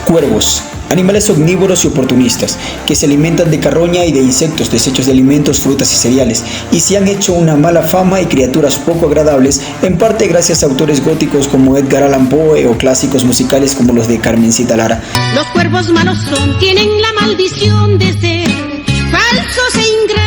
Cuervos, animales omnívoros y oportunistas, que se alimentan de carroña y de insectos, desechos de alimentos, frutas y cereales, y se han hecho una mala fama y criaturas poco agradables, en parte gracias a autores góticos como Edgar Allan Poe o clásicos musicales como los de Carmencita Lara. Los cuervos malos son, tienen la maldición de ser falsos e ingratos.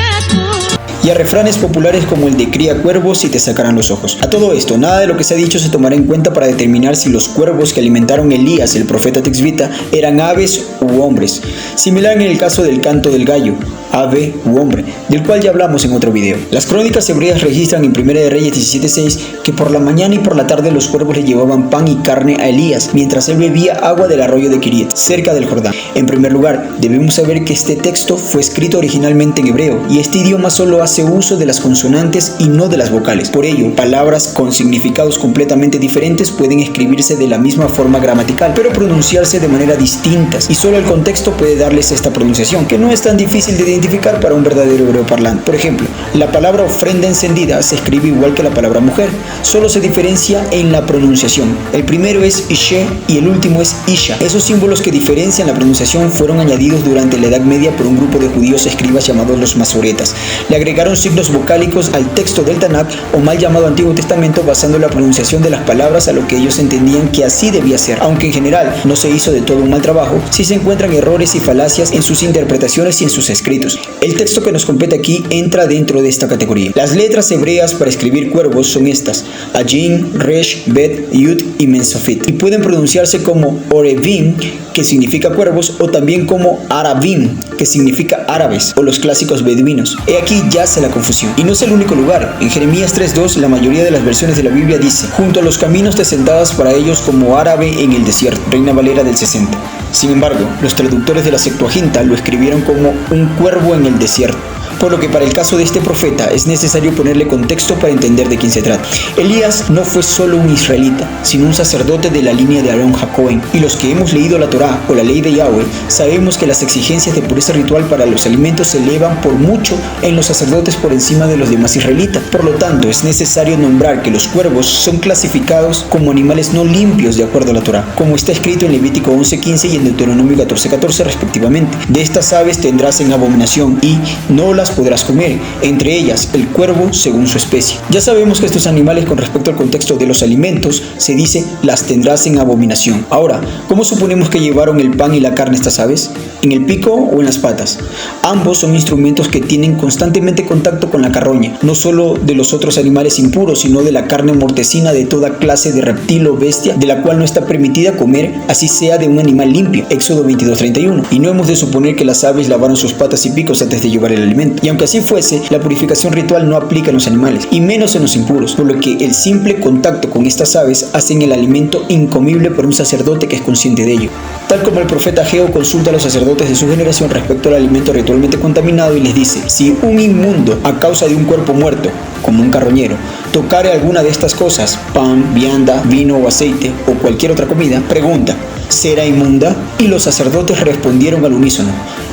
Y a refranes populares como el de cría cuervos y te sacarán los ojos. A todo esto, nada de lo que se ha dicho se tomará en cuenta para determinar si los cuervos que alimentaron Elías, el profeta Tixbita, eran aves u hombres, similar en el caso del canto del gallo, ave u hombre, del cual ya hablamos en otro video. Las crónicas hebreas registran en 1 de Reyes 17:6 que por la mañana y por la tarde los cuervos le llevaban pan y carne a Elías, mientras él bebía agua del arroyo de Kiriat, cerca del Jordán. En primer lugar, debemos saber que este texto fue escrito originalmente en hebreo, y este idioma solo hace uso de las consonantes y no de las vocales. Por ello, palabras con significados completamente diferentes pueden escribirse de la misma forma gramatical, pero pronunciarse de manera distintas, y solo el contexto puede darles esta pronunciación, que no es tan difícil de identificar para un verdadero hebreo parlante. Por ejemplo, la palabra ofrenda encendida se escribe igual que la palabra mujer, solo se diferencia en la pronunciación. El primero es Ishe y el último es Isha. Esos símbolos que diferencian la pronunciación fueron añadidos durante la Edad Media por un grupo de judíos escribas llamados los masoretas. Le agregaron signos vocálicos al texto del Tanakh o mal llamado Antiguo Testamento, basando la pronunciación de las palabras a lo que ellos entendían que así debía ser. Aunque en general no se hizo de todo un mal trabajo, sí se encuentran errores y falacias en sus interpretaciones y en sus escritos. El texto que nos compete aquí entra dentro de esta categoría. Las letras hebreas para escribir cuervos son estas: Ajin, Resh, Bet, Yud y Mensofit, y pueden pronunciarse como Orevim, que significa cuervos, o también como Arabim, que significa árabes, o los clásicos beduinos. He aquí yace la confusión. Y no es el único lugar. En Jeremías 3:2, la mayoría de las versiones de la Biblia dice: junto a los caminos te sentabas para ellos como árabe en el desierto. Reina Valera del 60. Sin embargo, los traductores de la Septuaginta lo escribieron como un cuervo en el desierto, por lo que para el caso de este profeta es necesario ponerle contexto para entender de quién se trata. Elías no fue solo un israelita, sino un sacerdote de la línea de Aarón Jacoben, y los que hemos leído la Torá o la ley de Yahweh sabemos que las exigencias de pureza ritual para los alimentos se elevan por mucho en los sacerdotes por encima de los demás israelitas. Por lo tanto, es necesario nombrar que los cuervos son clasificados como animales no limpios de acuerdo a la Torá, como está escrito en Levítico 11:15 y en Deuteronomio 14:14 respectivamente. De estas aves tendrás en abominación y no las podrás comer, entre ellas el cuervo según su especie. Ya sabemos que estos animales, con respecto al contexto de los alimentos, se dice las tendrás en abominación. Ahora, ¿cómo suponemos que llevaron el pan y la carne estas aves? ¿En el pico o en las patas? Ambos son instrumentos que tienen constantemente contacto con la carroña, no solo de los otros animales impuros, sino de la carne mortecina de toda clase de reptil o bestia, de la cual no está permitida comer, así sea de un animal limpio. Éxodo 22:31. Y no hemos de suponer que las aves lavaron sus patas y picos antes de llevar el alimento. Y aunque así fuese, la purificación ritual no aplica en los animales, y menos en los impuros, por lo que el simple contacto con estas aves hacen el alimento incomible para un sacerdote que es consciente de ello. Tal como el profeta Ageo consulta a los sacerdotes de su generación respecto al alimento ritualmente contaminado y les dice: si un inmundo, a causa de un cuerpo muerto, como un carroñero, tocare alguna de estas cosas, pan, vianda, vino o aceite, o cualquier otra comida, pregunta: ¿será inmunda? Y los sacerdotes respondieron al unísono: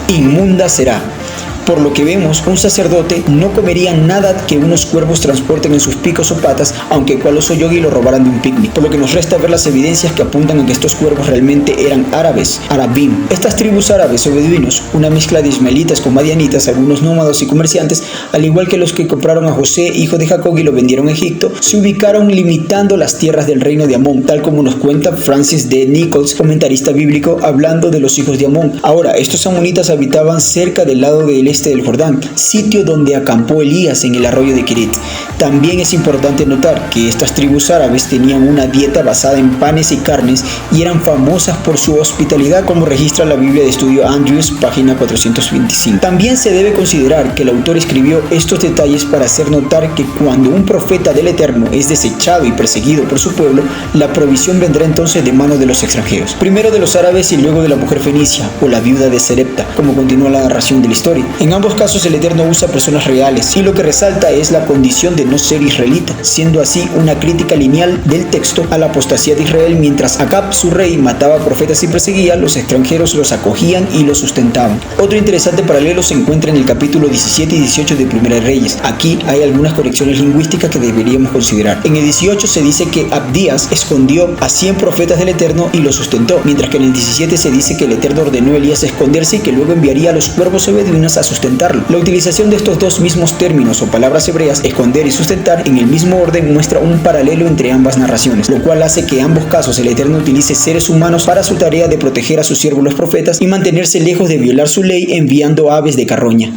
inmunda será. Por lo que vemos, un sacerdote no comería nada que unos cuervos transporten en sus picos o patas, aunque cual oso yogi lo robaran de un picnic. Por lo que nos resta ver las evidencias que apuntan a que estos cuervos realmente eran árabes, arabim. Estas tribus árabes o beduinos, una mezcla de ismaelitas con madianitas, algunos nómadas y comerciantes, al igual que los que compraron a José, hijo de Jacob, y lo vendieron a Egipto, se ubicaron limitando las tierras del reino de Amón, tal como nos cuenta Francis D. Nichols, comentarista bíblico, hablando de los hijos de Amón. Ahora, estos amonitas habitaban cerca del lado del este del Jordán, sitio donde acampó Elías en el arroyo de Kiriat. También es importante notar que estas tribus árabes tenían una dieta basada en panes y carnes y eran famosas por su hospitalidad, como registra la Biblia de Estudio Andrews, página 425. También se debe considerar que el autor escribió estos detalles para hacer notar que cuando un profeta del Eterno es desechado y perseguido por su pueblo, la provisión vendrá entonces de mano de los extranjeros. Primero de los árabes y luego de la mujer fenicia, o la viuda de Serepta, como continúa la narración de la historia. En ambos casos el Eterno usa personas reales y lo que resalta es la condición de no ser israelita, siendo así una crítica lineal del texto a la apostasía de Israel. Mientras Acab, su rey, mataba a profetas y perseguía, los extranjeros los acogían y los sustentaban. Otro interesante paralelo se encuentra en el capítulo 17 y 18 de Primera de Reyes. Aquí hay algunas correcciones lingüísticas que deberíamos considerar. En el 18 se dice que Abdías escondió a 100 profetas del Eterno y los sustentó, mientras que en el 17 se dice que el Eterno ordenó a Elías esconderse y que luego enviaría a los cuervos beduinos a sustentarlo. La utilización de estos dos mismos términos o palabras hebreas, esconder y sustentar, en el mismo orden muestra un paralelo entre ambas narraciones, lo cual hace que en ambos casos el Eterno utilice seres humanos para su tarea de proteger a sus siervos los profetas y mantenerse lejos de violar su ley enviando aves de carroña.